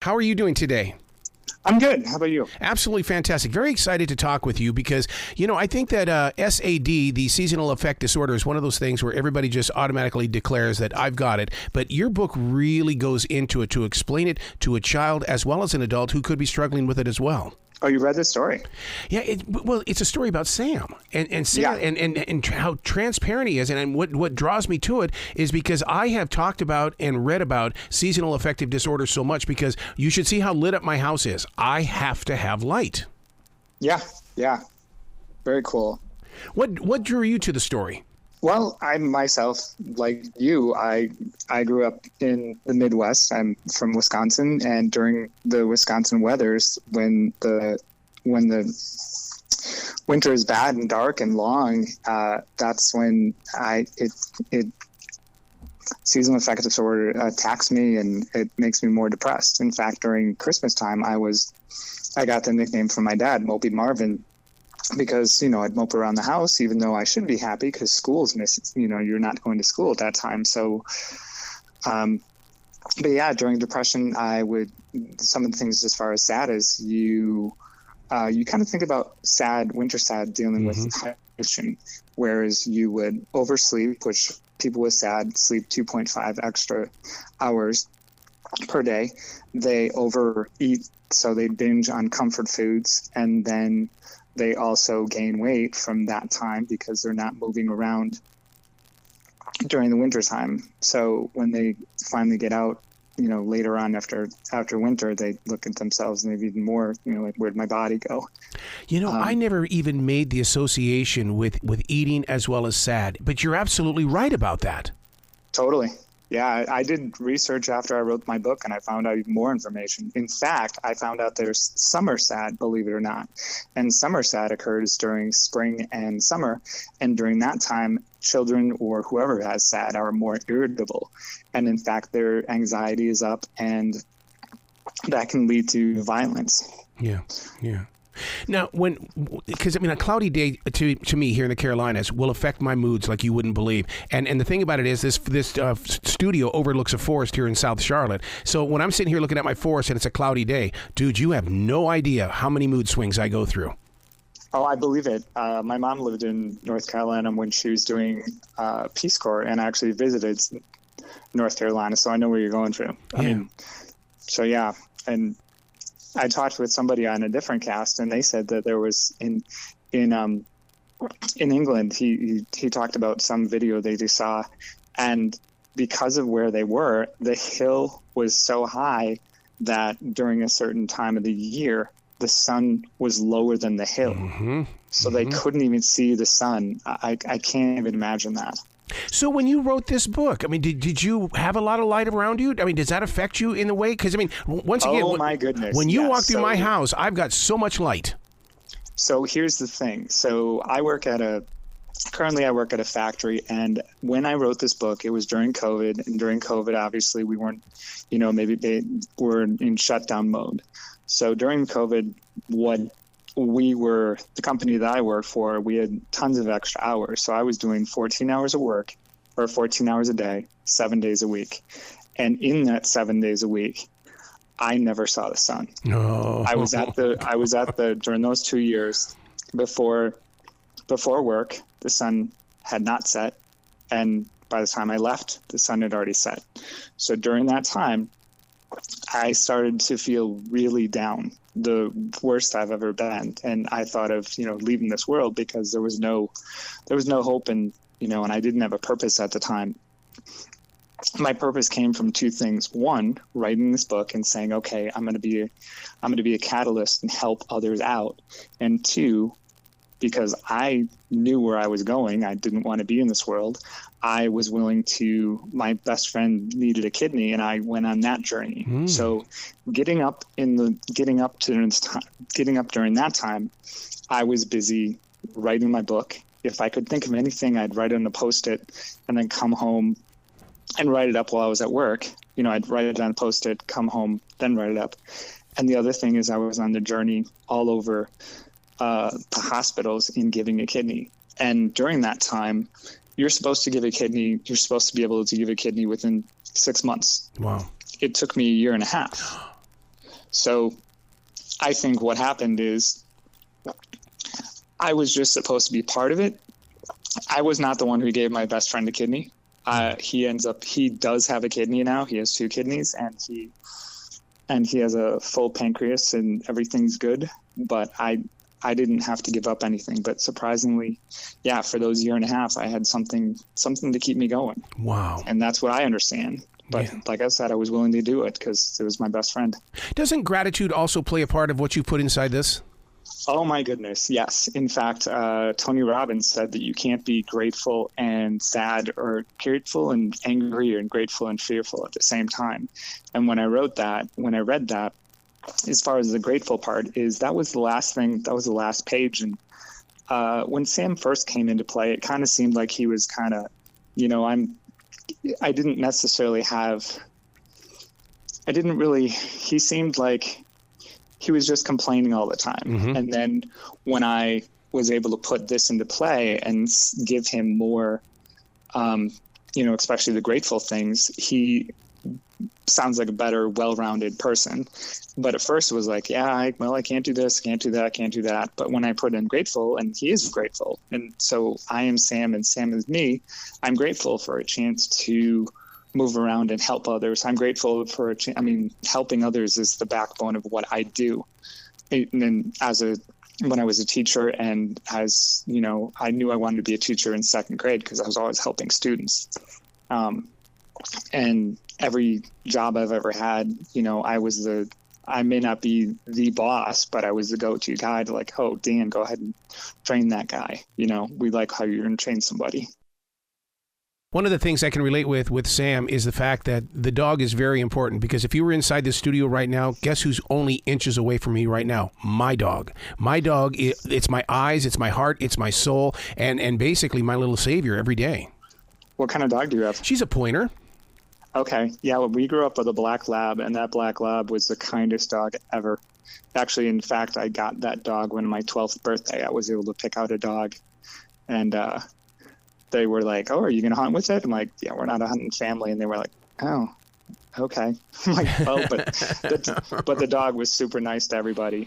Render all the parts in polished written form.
How are you doing today? I'm good. How about you? Absolutely fantastic. Very excited to talk with you because, I think that S.A.D, the Seasonal Affective Disorder, is one of those things where everybody just automatically declares that I've got it. But your book really goes into it to explain it to a child as well as an adult who could be struggling with it as well. Oh, you read the story? Yeah, it's a story about Sam and Sam and how transparent he is. And what draws me to it is because I have talked about and read about seasonal affective disorder so much because you should see how lit up my house is. I have to have light. Yeah. Very cool. What drew you to the story? Well, I myself, like you, I grew up in the Midwest. I'm from Wisconsin, and during the Wisconsin weathers, when the winter is bad and dark and long, that's when seasonal affective disorder attacks me, and it makes me more depressed. In fact, during Christmas time, I got the nickname from my dad, Mopey Marvin, because, I'd mope around the house, even though I should be happy because school's missing, you're not going to school at that time. So, but yeah, during depression, some of the things as far as SAD is you kind of think about winter SAD dealing with hydration, whereas you would oversleep, which people with SAD sleep 2.5 extra hours per day. They overeat, so they binge on comfort foods, and then they also gain weight from that time because they're not moving around during the winter time. So when they finally get out, later on after winter, they look at themselves and they've eaten more, like, where'd my body go? I never even made the association with eating as well as SAD, but you're absolutely right about that. Totally. Yeah, I did research after I wrote my book, and I found out even more information. In fact, I found out there's summer SAD, believe it or not. And summer SAD occurs during spring and summer. And during that time, children or whoever has SAD are more irritable. And in fact, their anxiety is up, and that can lead to violence. Yeah. Now, because a cloudy day to me here in the Carolinas will affect my moods like you wouldn't believe. And the thing about it is this studio overlooks a forest here in South Charlotte. So when I'm sitting here looking at my forest and it's a cloudy day, dude, you have no idea how many mood swings I go through. Oh, I believe it. My mom lived in North Carolina when she was doing Peace Corps, and actually visited North Carolina, so I know where you're going through. Yeah. And I talked with somebody on a different cast, and they said that there was in England, he talked about some video they just saw, and because of where they were, the hill was so high that during a certain time of the year, the sun was lower than the hill. So they couldn't even see the sun. I can't even imagine that. So when you wrote this book, did you have a lot of light around you? Does that affect you in a way? Because, once again, oh my goodness, when you walk through my house, I've got so much light. So here's the thing. So currently I work at a factory, and when I wrote this book, it was during COVID, and during COVID, obviously we weren't, maybe they were in shutdown mode. So during COVID, the company that I worked for, we had tons of extra hours. So I was doing 14 hours of work, or 14 hours a day, 7 days a week. And in that 7 days a week, I never saw the sun. No. I was at during those 2 years before work, the sun had not set. And by the time I left, the sun had already set. So during that time, I started to feel really down, the worst I've ever been. And I thought of, leaving this world because there was no hope, and I didn't have a purpose at the time. My purpose came from two things. One, writing this book and saying, okay, I'm going to be a catalyst and help others out. And two, because I knew where I was going, I didn't want to be in this world. I was willing to, my best friend needed a kidney, and I went on that journey. So getting up during that time, I was busy writing my book. If I could think of anything, I'd write it on a Post-it and then come home and write it up while I was at work. I'd write it on a Post-it, come home, then write it up. And the other thing is I was on the journey all over the hospitals in giving a kidney. And during that time, you're supposed to be able to give a kidney within 6 months. Wow. It took me a year and a half. So I think what happened is I was just supposed to be part of it. I was not the one who gave my best friend a kidney. He does have a kidney now. He has 2 kidneys, and he has a full pancreas, and everything's good. But I didn't have to give up anything. But surprisingly, yeah, for those year and a half, I had something to keep me going. Wow. And that's what I understand. But like I said, I was willing to do it because it was my best friend. Doesn't gratitude also play a part of what you put inside this? Oh, my goodness. Yes. In fact, Tony Robbins said that you can't be grateful and sad, or grateful and angry, and grateful and fearful at the same time. And when I read that, as far as the grateful part that was the last page. And when Sam first came into play, it kind of seemed like he was kind of, he seemed like he was just complaining all the time. Mm-hmm. And then when I was able to put this into play and give him more, especially the grateful things, he sounds like a better, well-rounded person. But at first it was like, I can't do this, can't do that, can't do that. But when I put in grateful, and he is grateful, and so I am Sam and Sam is me, I'm grateful for a chance to move around and help others. I'm grateful for helping others is the backbone of what I do. And then when I was a teacher, and as I knew I wanted to be a teacher in 2nd grade because I was always helping students. And every job I've ever had, I may not be the boss, but I was the go-to guy to like, oh, Dan, go ahead and train that guy. We like how you're going to train somebody. One of the things I can relate with Sam is the fact that the dog is very important, because if you were inside the studio right now, guess who's only inches away from me right now? My dog. My dog, it's my eyes, it's my heart, it's my soul, and basically my little savior every day. What kind of dog do you have? She's a pointer. Okay. Yeah, well, we grew up with a black lab, and that black lab was the kindest dog ever. Actually, in fact, I got that dog when my 12th birthday. I was able to pick out a dog, and they were like, oh, are you going to hunt with it? I'm like, yeah, we're not a hunting family. And they were like, oh, okay. I'm like, oh, but the dog was super nice to everybody.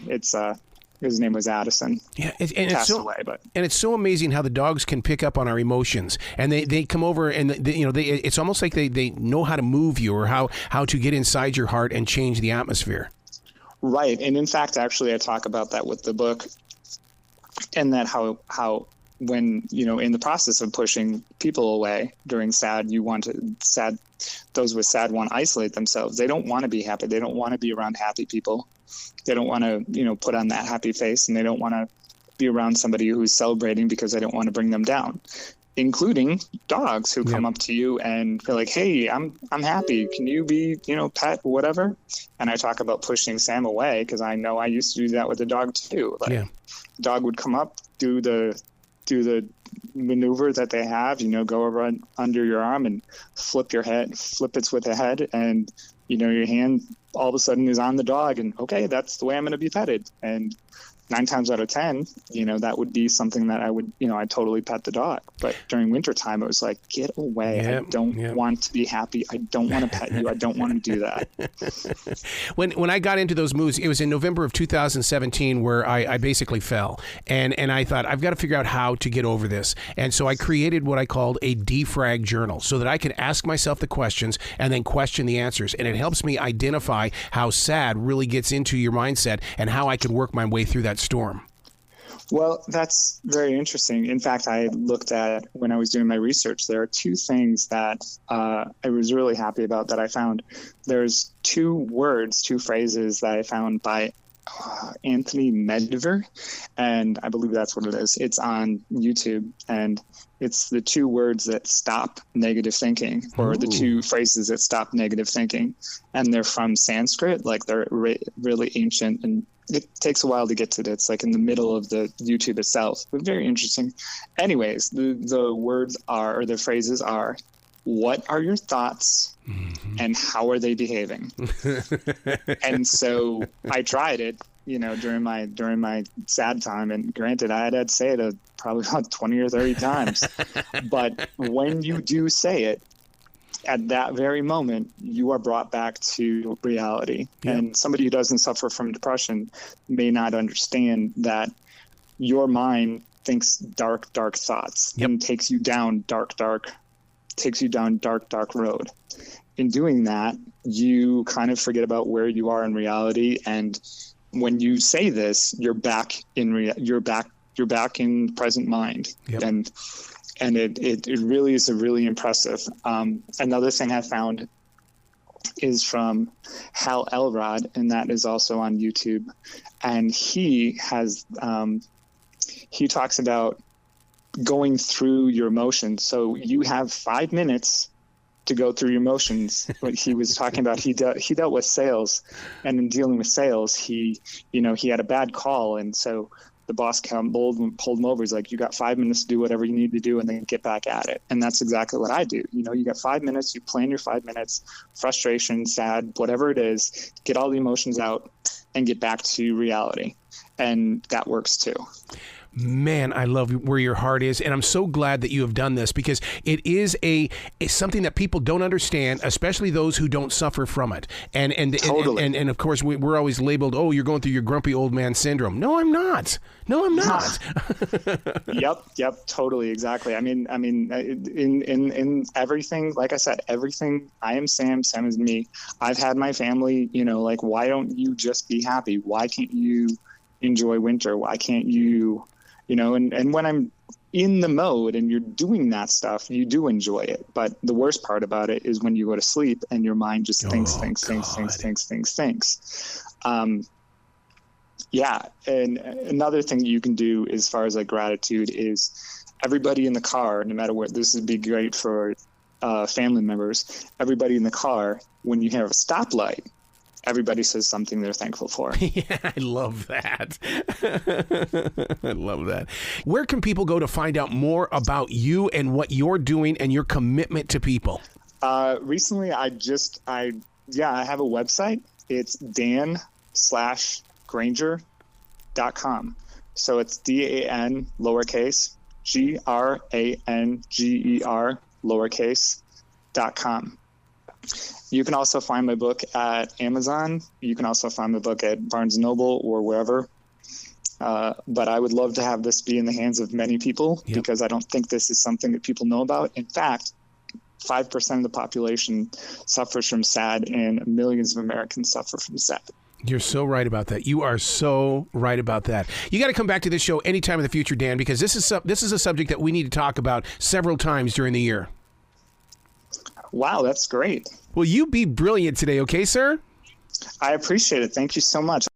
His name was Addison. Yeah, it's so amazing how the dogs can pick up on our emotions, and they come over, and it's almost like they know how to move you, or how to get inside your heart and change the atmosphere. Right, and in fact, actually, I talk about that with the book, and that how when in the process of pushing people away during SAD, those with SAD want to isolate themselves. They don't want to be happy. They don't want to be around happy people. They don't want to put on that happy face, and they don't want to be around somebody who's celebrating because they don't want to bring them down, including dogs who come up to you and they're like, hey, I'm happy, can you be pet, whatever. And I talk about pushing Sam away because I know I used to do that with the dog too. The dog would come up, do the maneuver that they have, go over under your arm and flip it with the head, and your hand all of a sudden is on the dog, and okay, that's the way I'm going to be petted. And 9 times out of 10, that would be something that I would, I'd totally pet the dog. But during wintertime, it was like, get away. I don't want to be happy. I don't want to pet you. I don't want to do that. When I got into those moods, it was in November of 2017 where I basically fell. And I thought, I've got to figure out how to get over this. And so I created what I called a defrag journal so that I could ask myself the questions and then question the answers. And it helps me identify how SAD really gets into your mindset and how I can work my way through that storm. Well, that's very interesting. In fact, I looked at, when I was doing my research, there are 2 things that I was really happy about that I found. There's 2 phrases that I found by Anthony Medver, and I believe that's what it is. It's on YouTube, and it's the 2 words that stop negative thinking, or the 2 phrases that stop negative thinking. And they're from Sanskrit, like they're really ancient, and it takes a while to get to it. It's like in the middle of the YouTube itself, but very interesting. Anyways, the words are, or the phrases are, what are your thoughts and how are they behaving? And so I tried it, during my SAD time, and granted, I had to say it probably about 20 or 30 times. But when you do say it, at that very moment, you are brought back to reality. Yep. And somebody who doesn't suffer from depression may not understand that your mind thinks dark thoughts and takes you down dark road. In doing that, you kind of forget about where you are in reality. And when you say this, you're back in present mind. Yep. And it really is a really impressive. Another thing I found is from Hal Elrod, and that is also on YouTube. And he talks about going through your emotions. So you have 5 minutes to go through your emotions. What he was talking about, he dealt with sales, and in dealing with sales, he had a bad call, and so the boss pulled him over. He's like, you got 5 minutes to do whatever you need to do and then get back at it. And that's exactly what I do. You got 5 minutes, you plan your 5 minutes, frustration, sad, whatever it is, get all the emotions out and get back to reality. And that works too. Man, I love where your heart is, and I'm so glad that you have done this, because it is something that people don't understand, especially those who don't suffer from it. And totally. and of course we're always labeled, oh, you're going through your grumpy old man syndrome. No, I'm not. Yep, totally, exactly. I mean, in everything, like I said, everything. I am Sam. Sam is me. I've had my family. Like, why don't you just be happy? Why can't you enjoy winter? Why can't you? And when I'm in the mode and you're doing that stuff, you do enjoy it. But the worst part about it is when you go to sleep and your mind just thinks. Yeah. And another thing you can do as far as like gratitude is everybody in the car, no matter what, this would be great for family members, everybody in the car, when you have a stoplight, everybody says something they're thankful for. Yeah, I love that. I love that. Where can people go to find out more about you and what you're doing and your commitment to people? Recently, I have a website. It's Dan/Granger.com. So it's DAN lowercase GRANGER lowercase.com. You can also find my book at Amazon. You can also find my book at Barnes & Noble or wherever. But I would love to have this be in the hands of many people, because I don't think this is something that people know about. In fact, 5% of the population suffers from S.A.D, and millions of Americans suffer from S.A.D. You're so right about that. You are so right about that. You got to come back to this show anytime in the future, Dan, because this is a subject that we need to talk about several times during the year. Wow, that's great. Will you be brilliant today, okay, sir? I appreciate it. Thank you so much.